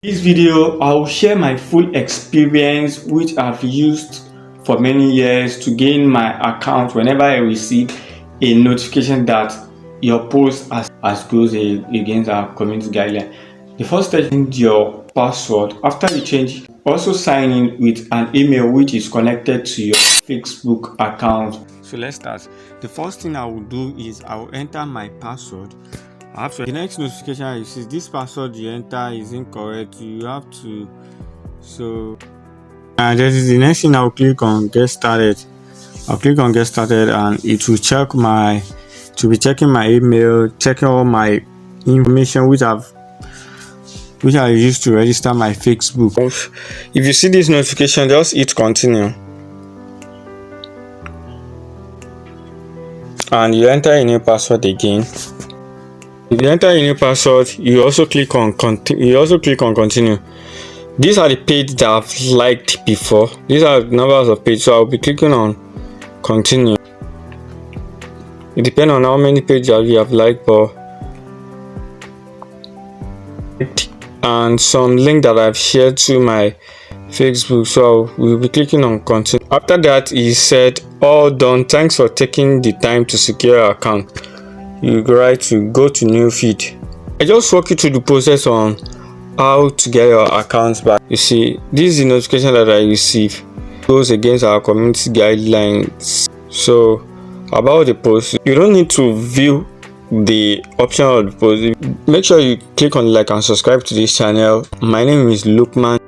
This video, I will share my full experience which I've used for many years to gain my account whenever I receive a notification that your post has goes against our community guideline. The first step is your password. After you change, also sign in with an email which is connected to your Facebook account. So let's start. The first thing I will do is I will enter my password. After the next notification I receive, this password you enter is incorrect, you have to and that is the next thing. I'll click on get started. I'll click on get started and it will be checking my email, checking all my information which I used to register my Facebook. If you see this notification, just hit continue and you enter a new password again. If you enter a new password, you also click on continue. These are the pages that I've liked before. These are the numbers of pages, so I'll be clicking on continue. It depends on how many pages you have liked, and some link that I've shared to my Facebook, so we'll be clicking on continue. After that, he said, all done, thanks for taking the time to secure your account. You right to go to new feed. I just walk you through the process on how to get your accounts back. You see, this is the notification that I receive. It goes against our community guidelines. So about the post, you don't need to view the option of the post. Make sure you click on like and subscribe to this channel. My name is Lukman.